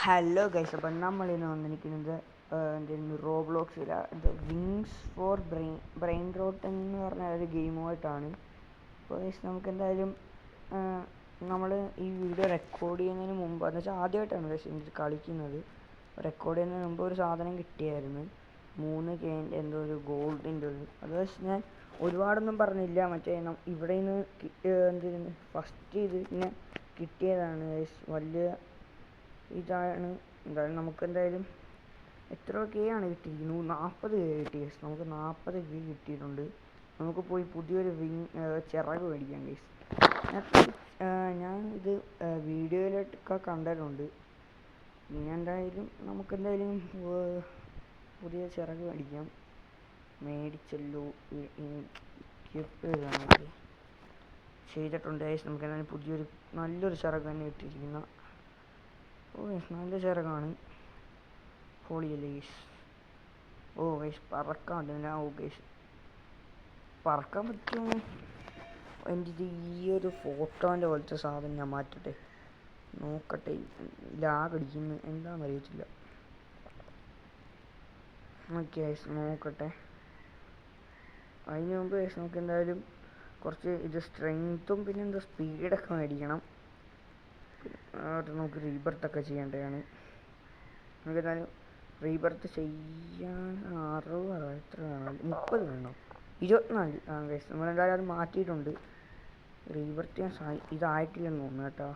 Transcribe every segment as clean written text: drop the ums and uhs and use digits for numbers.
Hello guys, അപ്പം നമ്മളിന്ന് വന്നിരിക്കുന്നത് എന്തായിരുന്നു റോബ്ലോക്സിൽ വിങ്സ് ഫോർ ബ്രെയിൻ റോട്ട് എന്ന് പറഞ്ഞ ഒരു ഗെയിമുമായിട്ടാണ്. അപ്പോൾ ഗൈസ് നമുക്ക് എന്തായാലും നമ്മൾ ഈ വീഡിയോ റെക്കോർഡ് ചെയ്യുന്നതിന് മുമ്പ് എന്ന് വെച്ചാൽ ആദ്യമായിട്ടാണ് ഗൈസ് ഇത് കളിക്കുന്നത്. റെക്കോർഡ് ചെയ്യുന്നതിന് മുമ്പ് ഒരു സാധനം കിട്ടിയായിരുന്നു, 3K എന്തോ ഒരു ഗോൾഡിൻ്റെ ഒരു. അത് പക്ഷേ ഞാൻ ഒരുപാടൊന്നും പറഞ്ഞില്ല, മറ്റേ ഇവിടെ നിന്ന് എന്തായിരുന്നു ഫസ്റ്റ് ഇതിന് കിട്ടിയതാണ് ഗൈസ്. വലിയ ഇതാണ്. എന്തായാലും നമുക്ക് എന്തായാലും എത്ര K ആണ് കിട്ടിയിരിക്കുന്നത്? 40K കിട്ടി ഗൈസ്. നമുക്ക് 40K കിട്ടിയിട്ടുണ്ട്. നമുക്ക് പോയി പുതിയൊരു ചിറക് മേടിക്കാം ഗൈസ്. ഞാൻ ഇത് വീഡിയോയിലൊക്കെ കണ്ടിട്ടുണ്ട്. പിന്നെ എന്തായാലും നമുക്കെന്തായാലും പുതിയ ചിറക് മേടിക്കാം. മേടിച്ചല്ലോ, ഗിഫ്റ്റ് നമുക്ക് ചെയ്തിട്ടുണ്ട് ഗൈസ്. നമുക്ക് എന്തായാലും പുതിയൊരു നല്ലൊരു ചിറക് തന്നെ കിട്ടിയിരിക്കുന്ന. ഓ ഗൈസ്, നല്ല ചിറകാണ്, പൊളിയല്ലേ ഗൈസ്. ഓ ഗൈസ്, പറക്കാൻ പറ്റുന്നില്ല. ഓ ഗൈസ്, പറക്കാൻ പറ്റുമോ? എൻ്റെ ഇത് ഈ ഒരു ഫോട്ടോൻ്റെ പോലത്തെ സാധനം ഞാൻ മാറ്റട്ടെ, നോക്കട്ടെ. ലാഗ് അടിക്കുന്നു, എന്താണെന്ന് അറിയത്തില്ല. ഓക്കെ ഗൈസ്, നോക്കട്ടെ. അതിന് മുമ്പ് ഗൈസ് നമുക്ക് എന്തായാലും കുറച്ച് ഇത് സ്ട്രെങ്ത്തും പിന്നെ എന്താ സ്പീഡൊക്കെ മേടിക്കണം. നമുക്ക് റീബർത്തൊക്കെ ചെയ്യേണ്ടതാണ്. നമുക്ക് എന്തായാലും റീബർത്ത് ചെയ്യാൻ 60 എത്ര വേണം? 30 വേണം, 24. ഗൈസ് നമ്മളെന്തായാലും അത് മാറ്റിയിട്ടുണ്ട്. റീബർത്ത് ഞാൻ ഇതായിട്ടില്ലെന്ന് തോന്നുന്നു കേട്ടോ.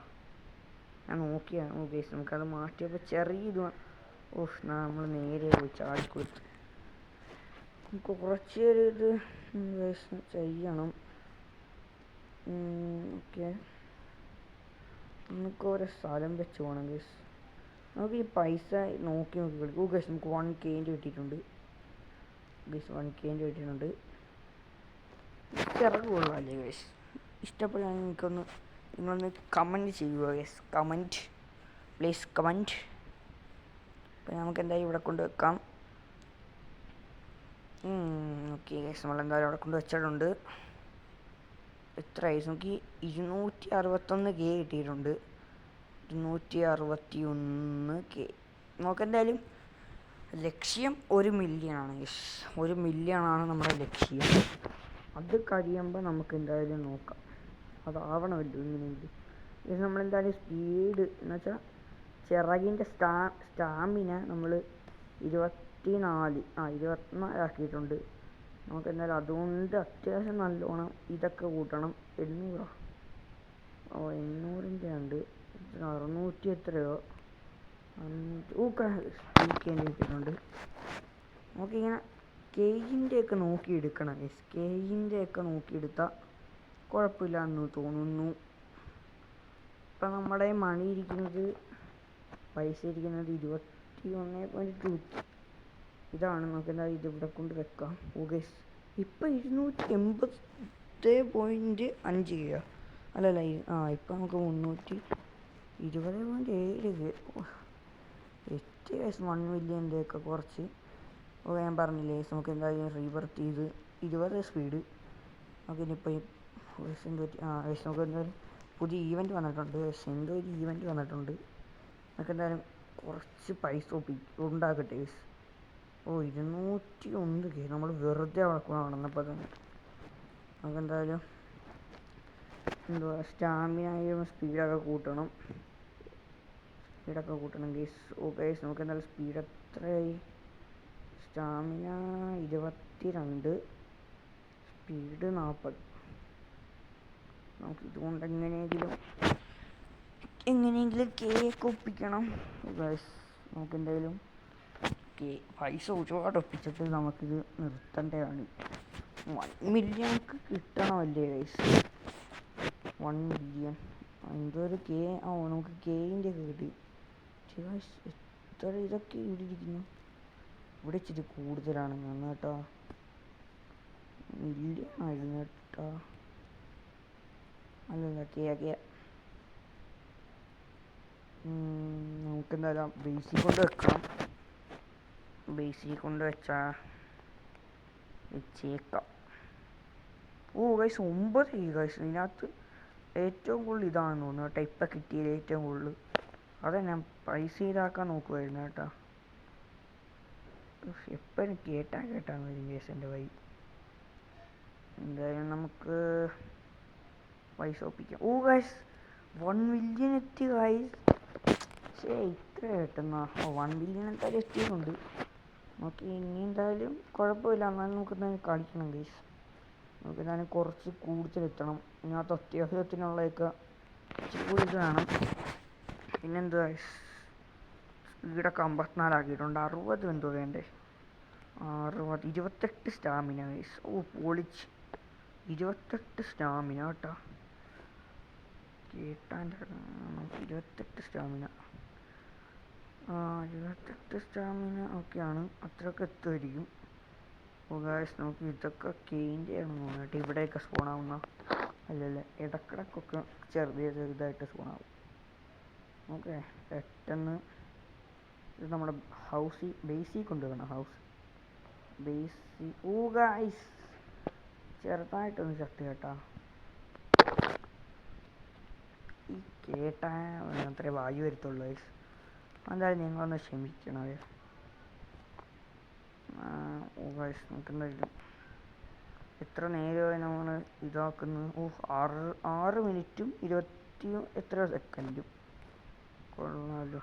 ഞാൻ നോക്കിയാണ് ഗൈസ്. നമുക്കത് മാറ്റിയപ്പോൾ ചെറിയ ഇത്. ഓഹ്, നമ്മൾ നേരെ പോയി ചാടിക്കൊടുത്ത്. കുറച്ചൊരു ഇത് ഗൈസ് ചെയ്യണം. ഓക്കെ, നമുക്ക് ഓരോ സ്ഥലം വെച്ച് പോകണം ഗൈസ്. നമുക്ക് ഈ പൈസ നോക്കി കളിക്കും ഗൈസ്. നമുക്ക് 1K കിട്ടിയിട്ടുണ്ട് ഗൈസ്. 1K കിട്ടിയിട്ടുണ്ട്. ചിറക് കൊള്ളാമല്ലേ ഗൈസ്? ഇഷ്ടപ്പെടാൻ നിങ്ങളൊന്ന് കമൻറ്റ് ചെയ്യുക ഗൈസ്. Comment please, comment. അപ്പം നമുക്ക് എന്തായാലും ഇവിടെ കൊണ്ട് വെക്കാം. ഓക്കെ ഗൈസ്, നമ്മളെന്തായാലും അവിടെ കൊണ്ട് വെച്ചിട്ടുണ്ട്. എത്ര ആയി നമുക്ക്? 261K കിട്ടിയിട്ടുണ്ട്. 261K. നമുക്കെന്തായാലും ലക്ഷ്യം 1 മില്യൺ ഗൈസ്. 1 മില്യൺ നമ്മുടെ ലക്ഷ്യം. അത് കഴിയുമ്പോൾ നമുക്ക് എന്തായാലും നോക്കാം, അതാവണമല്ലോ ഇങ്ങനെയെങ്കിലും. ഇത് നമ്മളെന്തായാലും സ്പീഡ് എന്ന് വെച്ചാൽ ചിറകിൻ്റെ സ്റ്റാമിന നമ്മൾ 24 ആക്കിയിട്ടുണ്ട്. നമുക്ക് എന്തായാലും അതുകൊണ്ട് അത്യാവശ്യം നല്ലോണം ഇതൊക്കെ കൂട്ടണം. 800. ഓ 800ൻ്റെ ഉണ്ട്. 600 എത്രയോ 500 കിട്ടിയിട്ടുണ്ട്. നമുക്കിങ്ങനെ കെയിൻ്റെയൊക്കെ നോക്കിയെടുക്കണം ഗൈസ്. കെയിൻ്റെയൊക്കെ നോക്കിയെടുത്താൽ കുഴപ്പമില്ല എന്ന് തോന്നുന്നു. ഇപ്പം നമ്മുടെ മണി ഇരിക്കുന്നത്, പൈസ ഇരിക്കുന്നത് 21.2. ഇതാണ്. നമുക്ക് എന്തായാലും ഇതിവിടെ കൊണ്ട് വെക്കാം. ഓ ഗൈസ്, ഇപ്പം 280.5K അല്ലല്ല. ഇപ്പം നമുക്ക് 320.7K. എറ്റ് ഗൈസ്, 1 മില്യൻ്റെ ഒക്കെ കുറച്ച്. ഓ ഞാൻ പറഞ്ഞില്ലേ ഗൈസ്, നമുക്ക് എന്തായാലും റീബർത്ത് ചെയ്ത് 20 സ്പീഡ്. നമുക്കിനിപ്പോൾ ഗൈസ് ഗൈസ് നമുക്ക് എന്തായാലും പുതിയ ഈവൻറ്റ് വന്നിട്ടുണ്ട് ഗൈസ്. എന്തോ ഒരു ഈവൻറ്റ് വന്നിട്ടുണ്ട്. നമുക്ക് എന്തായാലും കുറച്ച് പൈസ ഉണ്ടാക്കട്ടെ ഗൈസ്. ഓ 201K. നമ്മൾ വെറുതെ നടന്നപ്പോൾ തന്നെ. നമുക്കെന്തായാലും എന്തുവാ സ്റ്റാമിനയും സ്പീഡൊക്കെ കൂട്ടണം. ഗൈസ്. ഓ ഗൈസ്, നമുക്ക് എന്തായാലും സ്പീഡ് എത്രയായി? Stamina 22, speed 40. നമുക്ക് ഇതുകൊണ്ട് എങ്ങനെയെങ്കിലും കേക്ക് ഒപ്പിക്കണം ഗൈസ്. നമുക്കെന്തായാലും പൈസ ഒരുപാട് ഒപ്പിച്ചിട്ട് നമുക്കിത് നിർത്തേണ്ടതാണ്. 1 മില്യൺക്ക് കിട്ടണമല്ലേ ഗൈസ്? 1 മില്യൺ എന്തോരു K. നമുക്ക് Kൻ്റെ ഒക്കെ കിട്ടി. എത്ര ഇതൊക്കെ ഇവിടെ ഇരിക്കുന്നു. ഇവിടെ ഇച്ചിരി കൂടുതലാണ് കേട്ടോ. മില്യൺ ആയിരുന്നു കേട്ടോ. അല്ലല്ല, K. നമുക്കെന്തായാലും ബേസിൽ കൊണ്ട് വെക്കണം. ബേസിൽ കൊണ്ട് വെച്ചേക്കാം. ഓ ഗൈസ്, 9 ഗൈസ്. ഇതിനകത്ത് ഏറ്റവും കൂടുതൽ ഇതാണെന്ന് തോന്നുന്നു കേട്ടോ. ഇപ്പം കിട്ടിയത് ഏറ്റവും കൂടുതൽ അതെ ഞാൻ പൈസ ഇതാക്കാൻ നോക്കുമായിരുന്നു കേട്ടോ. എപ്പോഴും കേട്ടാന്ന് വരും കേസ് എൻ്റെ വഴി. എന്തായാലും നമുക്ക് പൈസ ഒപ്പിക്കാം. ഓ ഗൈസ് 1 മില്യൺ എത്തി ഗൈസ്. ഇത്ര കിട്ടുന്ന 1 മില്യൺ എന്തായാലും എത്തിയിട്ടുണ്ട്. നമുക്ക് ഇനി എന്തായാലും കുഴപ്പമില്ല. എന്നാലും നമുക്ക് എന്തായാലും കളിക്കണം ഗൈസ്. നമുക്ക് എന്തായാലും കുറച്ച് കൂടുതൽ എത്തണം. ഇതിനകത്ത് അത്യാവശ്യത്തിനുള്ളതൊക്കെ ഇച്ചിരി കൂടി വേണം. പിന്നെന്ത് ഗൈസ്, സ്പീഡൊക്കെ 54 ആക്കിയിട്ടുണ്ട്. 60 എന്തോ വേണ്ടേ? 60 28 സ്റ്റാമിന ഗൈസ്. പൊളിച്ച് 28 സ്റ്റാമിന കേട്ടോ. കേട്ടാൻ്റെ 28 സ്റ്റാമിന. 28 സ്റ്റാമിന ഒക്കെയാണ്. അത്രയൊക്കെ എത്തുമായിരിക്കും. അപ്പോൾ ഗൈസ് നമുക്ക് ഇതൊക്കെ കെയിൻ്റെ ആണെന്ന് തോന്നുന്നു. ഇവിടെയൊക്കെ സ്പോണാവുന്ന അല്ലല്ല, ഇടക്കിടക്കൊക്കെ ചെറുതായിട്ട് സ്പോണാവും. ഓക്കെ, പെട്ടെന്ന് ഇത് നമ്മുടെ ബേസിൽ കൊണ്ടുവരണം. ബേസി. ഓ ഗൈസ് ചെറുതായിട്ടൊന്ന് ചത്ത് കേട്ടാ. ഈ കേട്ടാ അത്രേ വായു വരത്തുള്ളൂ ഗൈസ്. എന്തായാലും നിങ്ങളൊന്ന് ക്ഷമിക്കണം. ഓ ഗൈസ് നമുക്കെന്തായാലും എത്ര നേരമായി നമ്മൾ ഇതാക്കുന്നത്. 6 മിനിറ്റും 20 എത്ര സെക്കൻഡും. കൊള്ളാമല്ലോ.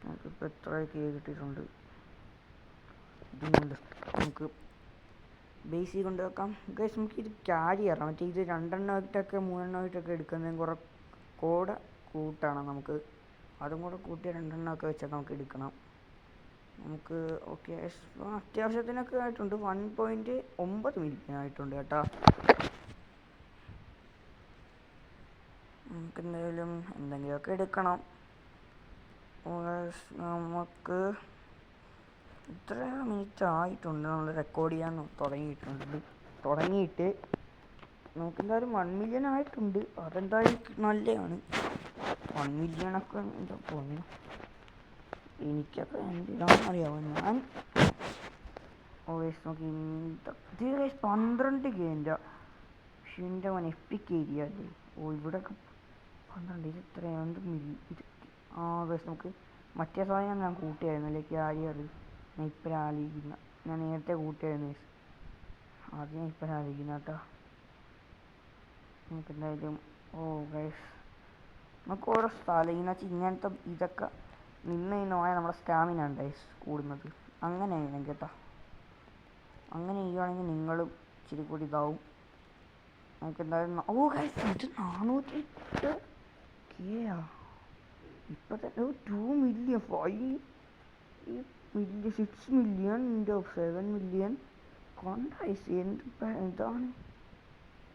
നമുക്കിപ്പോൾ എത്ര കിട്ടിയിട്ടുണ്ട്. ഇതുകൊണ്ട് നമുക്ക് ബേസിൽ കൊണ്ടുവെക്കാം ഗൈസ്. നമുക്കിത് ക്യാരി ചെയ്യാം. മറ്റേ ഇത് 2 എണ്ണമായിട്ടൊക്കെ 3 എണ്ണമായിട്ടൊക്കെ എടുക്കുന്നതും കുറേ കൂടെ കൂട്ടണം നമുക്ക്. അതും കൂടെ കൂട്ടി 2 എണ്ണമൊക്കെ വെച്ചാൽ നമുക്ക് എടുക്കണം. നമുക്ക് ഓക്കെ അത്യാവശ്യത്തിനൊക്കെ ആയിട്ടുണ്ട്. 1.9 മില്യൺ ആയിട്ടുണ്ട് കേട്ടോ. നമുക്ക് എന്തായാലും എന്തെങ്കിലുമൊക്കെ എടുക്കണം. നമുക്ക് ഇത്ര മിനിറ്റ് ആയിട്ടുണ്ട് നമ്മൾ റെക്കോർഡ് ചെയ്യാൻ തുടങ്ങിയിട്ട്. നമുക്കെന്തായാലും 1 മില്യൺ ആയിട്ടുണ്ട്. അതെന്തായാലും നല്ലതാണ്. 1 മില്യണൊക്കെ എന്താ തോന്നുന്നു. എനിക്കൊക്കെ എന്തിനാണെന്ന് അറിയാമോ. ഞാൻ നോക്കി 12K എൻ്റെ പക്ഷെ എൻ്റെ മോൻ എപ്പിക് ഏരിയ അല്ലേ. ഇവിടെയൊക്കെ 12. ഇത് എത്രയാണ്? നമുക്ക് മറ്റേ സാധനം ഞാൻ കൂട്ടിയായിരുന്നു അല്ലേ, ക്യാരിയർ. ഞാൻ ഇപ്പം ആലോചിക്കുന്ന, ഞാൻ നേരത്തെ കൂട്ടിയായിരുന്നു. അത് ഞാൻ ഇപ്പം ആലോചിക്കുന്ന കേട്ടോ. നമുക്കെന്തായാലും ഗൈസ് നമുക്ക് ഓരോ സ്ഥലം ഇങ്ങനത്തെ ഇതൊക്കെ നിന്ന് പോയാൽ നമ്മുടെ സ്റ്റാമിന ഉണ്ട് ഗൈസ് കൂടുന്നത്. അങ്ങനെ ചെയ്യണം കേട്ടോ. അങ്ങനെ ചെയ്യുകയാണെങ്കിൽ നിങ്ങളും ഇച്ചിരി കൂടി ഇതാവും. നമുക്കെന്തായാലും ഗൈസ് ഇത് 408K ഇപ്പം തന്നെ 2 മില്യൺ 5 മില്യൺ 6 മില്യൺ 7 മില്യൺ കൊണ്ടൈസ് എന്താണ്.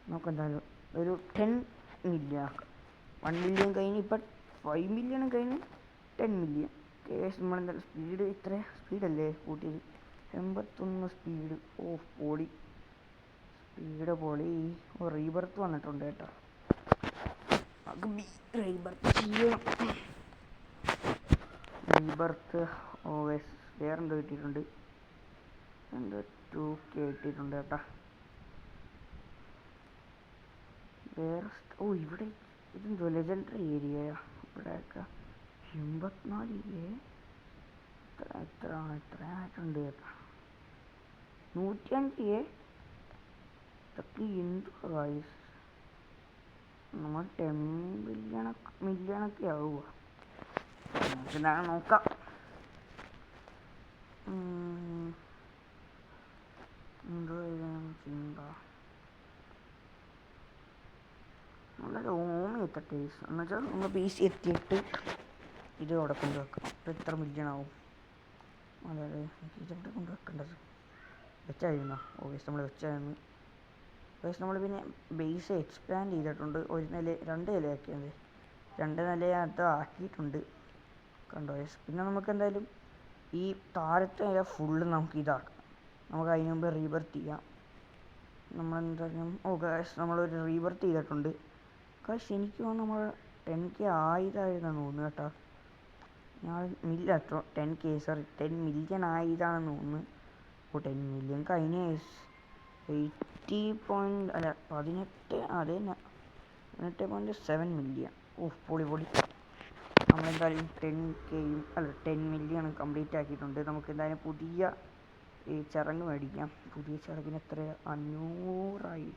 നമുക്കെന്തായാലും ഒരു 10 മില്യൺ ആക്കാം. 1 മില്യൺ കഴിഞ്ഞ് ഇപ്പം 5 മില്യണും കഴിഞ്ഞ് 10 മില്യൺ. കേസ് നമ്മളെന്തായാലും സ്പീഡ് ഇത്ര സ്പീഡല്ലേ കൂട്ടിയത്. 81 സ്പീഡ്. പൊളി സ്പീഡ് പൊളി. റീബർത്ത് വന്നിട്ടുണ്ട് കേട്ടോ. റീബർത്ത് ചെയ്യണം. റീബർത്ത് വേറെന്തോ കിട്ടിയിട്ടുണ്ട്. എന്തോ 2K കിട്ടിയിട്ടുണ്ട് കേട്ടോ. വേറെ ഇവിടെ ഇതെന്തോ ലെജൻഡറി ഏരിയയാ. ഇവിടെയൊക്കെ 84K എത്ര ആയിട്ടുണ്ട് കേട്ടോ. 105K ഇതൊക്കെ എന്തുവാ ഗൈസ്. നമ്മൾ 10 മില്യണൊക്കെ ആവുക. നമുക്കെന്താണ് നോക്കാം. എന്തോ ചിന്ത വളരെ ഓമി എത്തട്ടെ എന്നുവെച്ചാൽ നമ്മൾ PC എത്തിയിട്ട് ഇത് അവിടെ കൊണ്ടുവെക്കണം. അപ്പോൾ എത്ര മില്യൺ ആവും. അതായത് ഇതെവിടെ കൊണ്ടുവെക്കേണ്ടത്. വെച്ചായിരുന്നു നമ്മൾ വെച്ചായിരുന്നു. നമ്മൾ പിന്നെ ബേസ് എക്സ്പാൻഡ് ചെയ്തിട്ടുണ്ട്. 1 നില 2 നിലയാക്കിയത്. 2 നിലയായിട്ട് ആക്കിയിട്ടുണ്ട് കണ്ടോ. പിന്നെ നമുക്ക് എന്തായാലും ഈ താഴത്തെ നില ഫുള്ള് നമുക്ക് ഇതാക്കാം. നമുക്ക് അതിന് മുമ്പ് റീബർത്ത് ചെയ്യാം. നമ്മളെന്തായാലും നമ്മളൊരു റീബർത്ത് ചെയ്തിട്ടുണ്ട്. എനിക്ക് തോന്നുന്നു നമ്മൾ 10K ആയതായിരുന്നെന്ന് തോന്നുന്നു കേട്ടോ. ഞാൻ 10 മില്യൺ ആയതാണെന്ന് തോന്നുന്നു. 10 മില്യൺ കഴിഞ്ഞ 18.7 മില്യൺ. പൊളി. നമ്മളെന്തായാലും 10Kയും അല്ല 10 മില്യൺ കംപ്ലീറ്റ് ആക്കിയിട്ടുണ്ട്. നമുക്ക് എന്തായാലും പുതിയ ഈ ചിറക് മേടിക്കാം. പുതിയ ചിറകിന് എത്ര? 500,000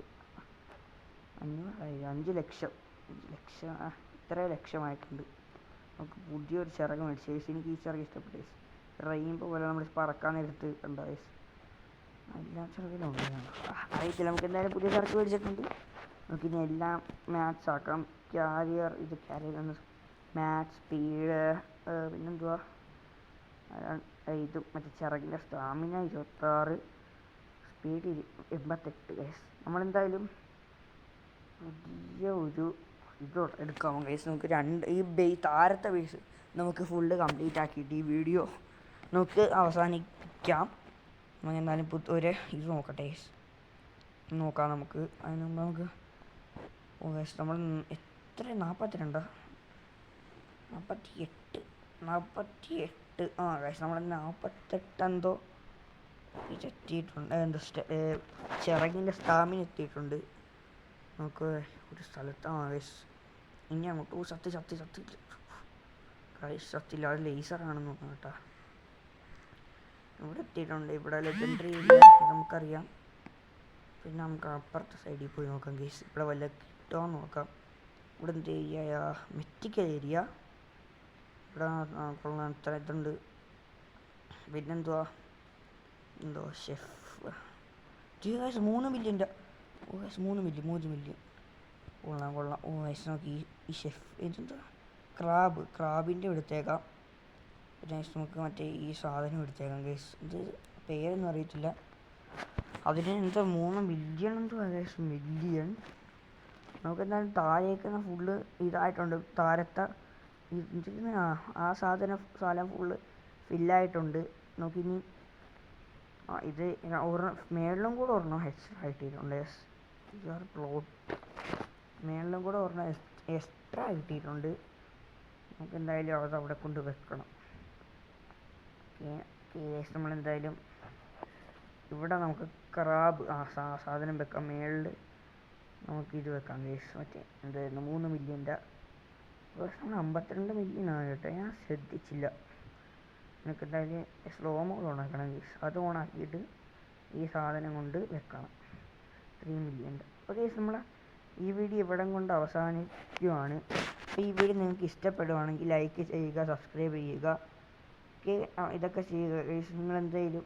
5 ലക്ഷം ഇത്ര ലക്ഷമായിട്ടുണ്ട്. നമുക്ക് പുതിയൊരു ചിറക് മേടിച്ചു. എനിക്ക് ഈ ചിറക് ഇഷ്ടപ്പെട്ടു. റെയിൻബോ പോലെ നമ്മൾ പറക്കാൻ നേരത്ത് കണ്ട എല്ലാ ചിറകിലും ഉണ്ട്. അറിയത്തില്ല. നമുക്ക് എന്തായാലും പുതിയ ചിറക് മേടിച്ചിട്ടുണ്ട്. നമുക്കിനി എല്ലാം മാച്ച് ആക്കാം. ക്യാരിയർ മാച്ച് സ്പീഡ്, പിന്നെന്തുവാ ഇത് മറ്റേ ചിറകിൻ്റെ സ്റ്റാമിന 26, സ്പീഡ് 88. ഗൈസ് നമ്മളെന്തായാലും പുതിയ ഒരു ഇത് എടുക്കാം ഗൈസ്. നമുക്ക് ഈ താരത്തെ ബേസ് നമുക്ക് ഫുള്ള് കംപ്ലീറ്റ് ആക്കിയിട്ട് ഈ വീഡിയോ നമുക്ക് അവസാനിക്കാം. നമുക്ക് എന്തായാലും ഒരു ഇത് നോക്കട്ടെ ഗൈസ്. നോക്കാം നമുക്ക്. അതിന് മുമ്പ് നമുക്ക് ഗൈസ് നമ്മൾ എത്ര 42 48 ഗൈസ് നമ്മൾ 48 എന്തോ എത്തിയിട്ടുണ്ട്. ചിറകിൻ്റെ സ്റ്റാമിന എത്തിയിട്ടുണ്ട്. നമുക്ക് ഒരു സ്ഥലത്താണ് ഗൈസ്. ഇനി അങ്ങോട്ട് സത്യം ഗൈസ് സത്യമില്ല, അത് ലേസറാണെന്ന് തോന്നുന്നു കേട്ടോ. ഇവിടെ എത്തിയിട്ടുണ്ട്. ഇവിടെ ലെജൻഡറി നമുക്കറിയാം. പിന്നെ നമുക്ക് അപ്പുറത്തെ സൈഡിൽ പോയി നോക്കാം ഗൈസ്. ഇവിടെ വല്ല കിട്ടുമോ നോക്കാം. ഇവിടെ എന്ത് ഏരിയ? മെറ്റിക്കൽ ഏരിയ. ഇവിടെ കൊള്ളാൻ ഇത്ര ഇതുണ്ട്. പിന്നെന്തുവാ ഷെഫ് 3 മില്യൻ്റെ 3 മില്യൺ കൊള്ളാം. ഗൈസ് നോക്കി ഈ ഷെഫ് ഇതെന്താ ക്രാബിൻ്റെ എടുത്തേക്കാം. പിന്നെ നമുക്ക് മറ്റേ ഈ സാധനം എടുത്തേക്കാം ഗൈസ്. ഇത് പേരൊന്നും അറിയത്തില്ല. അതിന് എന്താ 3 മില്യൺ എന്തോ ഗൈസ്. മില്യൺ. നമുക്ക് എന്തായാലും താഴേക്കുന്ന ഫുള്ള് ഇതായിട്ടുണ്ട്. താരത്തെ ആ സാധനം ഫുള്ള് ഫില്ലായിട്ടുണ്ട്. നമുക്കിനി ഇത് മേളിലും കൂടെ ഒരെണ്ണം കിട്ടിയിട്ടുണ്ട്. മേളിലും കൂടെ ഒരെണ്ണം എക്സ്ട്രാ കിട്ടിയിട്ടുണ്ട്. നമുക്ക് എന്തായാലും അത് അവിടെ കൊണ്ട് വെക്കണം. നമ്മളെന്തായാലും ഇവിടെ നമുക്ക് ക്രാബ് സാധനം വെക്കാം. മേളിൽ നമുക്കിത് വെക്കാം ഗൈസ്. മറ്റേ എന്തായിരുന്നു 3 മില്യൻ്റെ 52 മില്യനാണ് കേട്ടോ. ഞാൻ ശ്രദ്ധിച്ചില്ല. എനിക്ക് എന്തായാലും സ്ലോ മോഡ് ഓണാക്കണം ഗൈസ്. അത് ഓണാക്കിയിട്ട് ഈ സാധനം കൊണ്ട് വെക്കണം 3 മില്യൻ്റെ. അപ്പോൾ ഗൈസ് നമ്മൾ ഈ വീഡിയോ ഇവിടെ കൊണ്ട് അവസാനിക്കുകയാണ്. അപ്പോൾ ഈ വീഡിയോ നിങ്ങൾക്ക് ഇഷ്ടപ്പെടുവാണെങ്കിൽ ലൈക്ക് ചെയ്യുക, സബ്സ്ക്രൈബ് ചെയ്യുക, ഓക്കെ. ഇതൊക്കെ ചെയ്യുക ഗൈസ്. നിങ്ങളെന്തെങ്കിലും